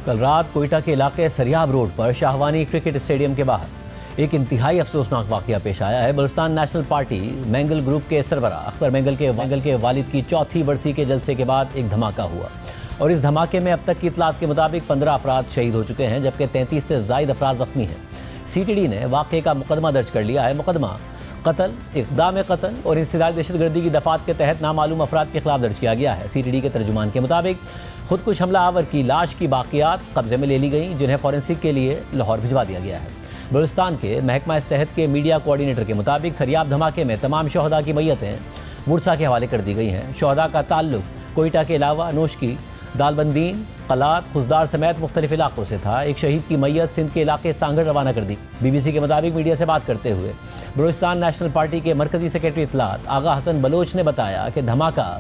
کل رات کوئٹہ کے علاقے سریاب روڈ پر شاہوانی کرکٹ اسٹیڈیم کے باہر ایک انتہائی افسوسناک واقعہ پیش آیا ہے۔ Balochistan national party Mengal group کے سربراہ اختر مینگل کے والد کی چوتھی برسی کے جلسے کے بعد ایک دھماکہ ہوا اور اس دھماکے میں اب تک کی اطلاعات کے مطابق 15 افراد شہید ہو چکے ہیں جبکہ 33 سے زائد افراد زخمی ہیں۔ سی ٹی ڈی نے واقعے کا مقدمہ درج کر لیا ہے۔ مقدمہ قتل، اقدام قتل اور انسداد دہشت گردی کی دفعات کے تحت نامعلوم افراد کے خلاف درج کیا گیا ہے۔ سی ٹی ڈی کے ترجمان کے مطابق خودکش حملہ آور کی لاش کی باقیات قبضے میں لے لی گئیں جنہیں فورنسک کے لیے لاہور بھجوا دیا گیا ہے۔ بلوچستان کے محکمہ صحت کے میڈیا کوارڈینیٹر کے مطابق سریاب دھماکے میں تمام شہداء کی میتیں ورثاء کے حوالے کر دی گئی ہیں۔ شہداء کا تعلق کوئٹہ کے علاوہ نوشکی، دالبندین، قلات، خزدار سمیت مختلف علاقوں سے تھا۔ ایک شہید کی میت سندھ کے علاقے سانگڑ روانہ کر دی۔ بی بی سی کے مطابق میڈیا سے بات کرتے ہوئے بلوچستان نیشنل پارٹی کے مرکزی سیکرٹری اطلاعات آغا حسن بلوچ نے بتایا کہ دھماکہ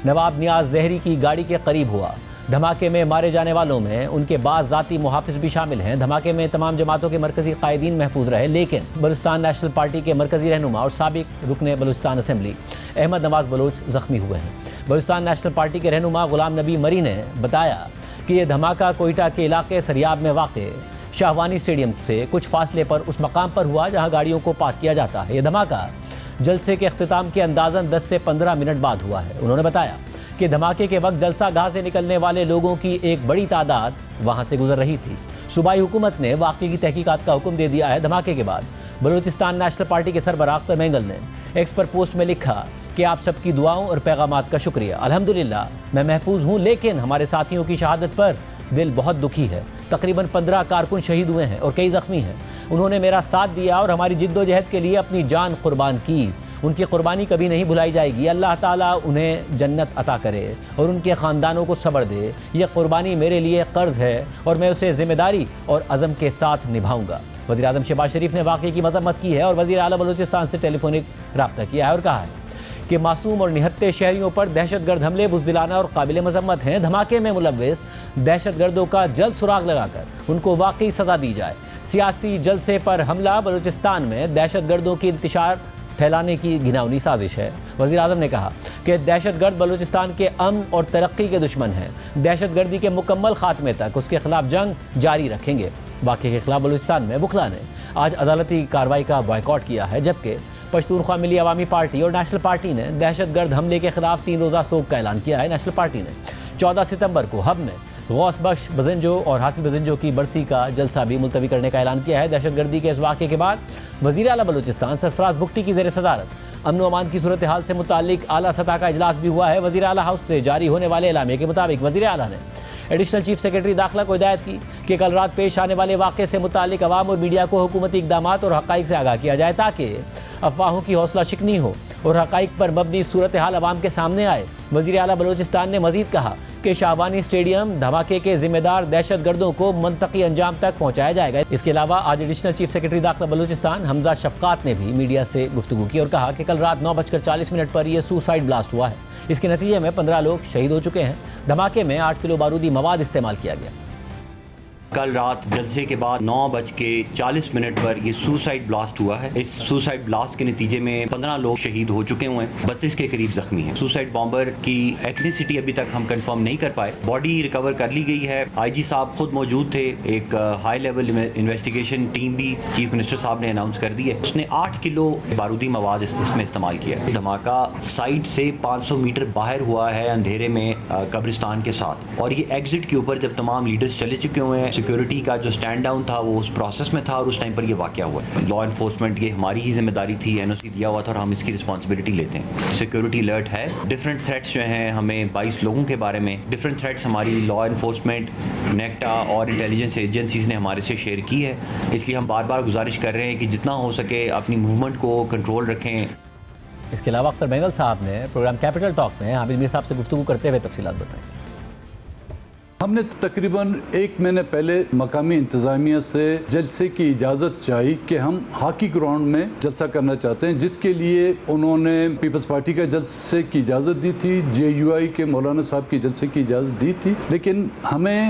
نواب نیاز زہری کی گاڑی کے قریب ہوا۔ دھماکے میں مارے جانے والوں میں ان کے بعض ذاتی محافظ بھی شامل ہیں۔ دھماکے میں تمام جماعتوں کے مرکزی قائدین محفوظ رہے، لیکن بلوچستان نیشنل پارٹی کے مرکزی رہنما اور سابق رکن بلوچستان اسمبلی احمد نواز بلوچ زخمی ہوئے ہیں۔ بلوچستان نیشنل پارٹی کے رہنما غلام نبی مری نے بتایا کہ یہ دھماکہ کوئٹہ کے علاقے سریاب میں واقع شاہوانی اسٹیڈیم سے کچھ فاصلے پر اس مقام پر ہوا جہاں گاڑیوں کو پارک کیا جاتا ہے۔ یہ دھماکہ جلسے کے اختتام کے اندازاً 10 سے 15 منٹ بعد ہوا ہے۔ انہوں نے بتایا کہ دھماکے کے وقت جلسہ گاہ سے نکلنے والے لوگوں کی ایک بڑی تعداد وہاں سے گزر رہی تھی۔ صوبائی حکومت نے واقعے کی تحقیقات کا حکم دے دیا ہے۔ دھماکے کے بعد بلوچستان نیشنل پارٹی کے سربراہ اختر مینگل نے ایکس پر پوسٹ میں لکھا کہ آپ سب کی دعاؤں اور پیغامات کا شکریہ۔ الحمدللہ میں محفوظ ہوں، لیکن ہمارے ساتھیوں کی شہادت پر دل بہت دکھی ہے۔ تقریباً 15 کارکن شہید ہوئے ہیں اور کئی زخمی ہیں۔ انہوں نے میرا ساتھ دیا اور ہماری جد و جہد کے لیے اپنی جان قربان کی۔ ان کی قربانی کبھی نہیں بھلائی جائے گی۔ اللہ تعالیٰ انہیں جنت عطا کرے اور ان کے خاندانوں کو صبر دے۔ یہ قربانی میرے لیے قرض ہے اور میں اسے ذمہ داری اور عزم کے ساتھ نبھاؤں گا۔ وزیر اعظم شہباز شریف نے واقعے کی مذمت کی ہے اور وزیر اعلیٰ بلوچستان سے ٹیلی فونک رابطہ کیا ہے اور کہا ہے کہ معصوم اور نہتے شہریوں پر دہشت گرد حملے بزدلانہ اور قابل مذمت ہیں۔ دھماکے میں ملوث دہشت گردوں کا جلد سراغ لگا کر ان کو واقعی سزا دی جائے۔ سیاسی جلسے پر حملہ بلوچستان میں دہشت گردوں کی انتشار پھیلانے کی گھناؤنی سازش ہے۔ وزیر اعظم نے کہا کہ دہشت گرد بلوچستان کے امن اور ترقی کے دشمن ہیں۔ دہشت گردی کے مکمل خاتمے تک اس کے خلاف جنگ جاری رکھیں گے۔ واقعے کے خلاف بلوچستان میں وکلاء نے آج عدالتی کارروائی کا بائیکاٹ کیا ہے، جبکہ پشتونخوا ملی عوامی پارٹی اور نیشنل پارٹی نے دہشت گرد حملے کے خلاف 3 روزہ سوگ کا اعلان کیا ہے۔ نیشنل پارٹی نے 14 ستمبر کو ہب میں غوث بخش بزنجو اور حاصل بزنجو کی برسی کا جلسہ بھی ملتوی کرنے کا اعلان کیا ہے۔ دہشت گردی کے اس واقعے کے بعد وزیر اعلیٰ بلوچستان سرفراز بگٹی کی زیر صدارت امن و امان کی صورتحال سے متعلق اعلیٰ سطح کا اجلاس بھی ہوا ہے۔ وزیر اعلیٰ ہاؤس سے جاری ہونے والے اعلامیے کے مطابق وزیر اعلیٰ نے ایڈیشنل چیف سیکرٹری داخلہ کو ہدایت کی کہ کل رات پیش آنے والے واقعے سے متعلق عوام اور میڈیا کو حکومتی اقدامات اور حقائق سے آگاہ کیا جائے تاکہ افواہوں کی حوصلہ شکنی ہو اور حقائق پر مبنی صورتحال عوام کے سامنے آئے۔ وزیر اعلیٰ بلوچستان نے مزید کہا کہ شاہوانی اسٹیڈیم دھماکے کے ذمہ دار دہشت گردوں کو منطقی انجام تک پہنچایا جائے گا۔ اس کے علاوہ آج ایڈیشنل چیف سیکرٹری داخلہ بلوچستان حمزہ شفقات نے بھی میڈیا سے گفتگو کی اور کہا کہ کل رات 9:40 پر یہ سوسائڈ بلاسٹ ہوا ہے۔ اس کے نتیجے میں 15 لوگ شہید ہو چکے ہیں۔ دھماکے میں 8 کلو بارودی مواد استعمال کیا گیا۔ کل رات جلسے کے بعد 9:40 پر یہ سوسائڈ بلاسٹ ہوا ہے۔ اس سوسائڈ بلاسٹ کے نتیجے میں 15 لوگ شہید ہو چکے ہوئے ہیں، 32 کے قریب زخمی ہیں۔ سوسائڈ بامبر کی ایتھنیسٹی ابھی تک ہم کنفرم نہیں کر پائے۔ باڈی ریکور کر لی گئی ہے۔ آئی جی صاحب خود موجود تھے، ایک ہائی لیول انویسٹیگیشن ٹیم بھی چیف منسٹر صاحب نے اناؤنس کر دی ہے۔ اس نے 8 کلو بارودی مواد اس میں استعمال کیا ہے۔ دھماکہ سائٹ سے 500 میٹر باہر ہوا ہے اندھیرے میں قبرستان کے ساتھ، اور یہ ایگزٹ کے اوپر جب تمام لیڈرز چلے چکے ہوئے ہیں، سیکیورٹی کا جو سٹینڈ ڈاؤن تھا وہ اس پروسیس میں تھا اور اس ٹائم پر یہ واقعہ ہوا۔ لا انفورسمنٹ یہ ہماری ہی ذمہ داری تھی، این او سی دیا ہوا تھا اور ہم اس کی رسپانسبلٹی لیتے ہیں۔ سیکیورٹی الرٹ ہے، ڈفرینٹ تھریٹس جو ہیں ہمیں 22 لوگوں کے بارے میں ڈفرینٹ تھریٹس ہماری لا انفورسمنٹ، نیکٹا اور انٹیلیجنس ایجنسیز نے ہمارے سے شیئر کی ہے۔ اس لیے ہم بار بار گزارش کر رہے ہیں کہ جتنا ہو سکے اپنی موومنٹ کو کنٹرول رکھیں۔ اس کے علاوہ اختر مینگل صاحب نے پروگرام کیپٹل ٹاک میں حامد میر صاحب سے گفتگو کرتے ہوئے تفصیلات بتائیں۔ ہم نے تقریباً 1 مہینے پہلے مقامی انتظامیہ سے جلسے کی اجازت چاہی کہ ہم ہاکی گراؤنڈ میں جلسہ کرنا چاہتے ہیں، جس کے لیے انہوں نے پیپلز پارٹی کا جلسے کی اجازت دی تھی، جے یو آئی کے مولانا صاحب کی جلسے کی اجازت دی تھی، لیکن ہمیں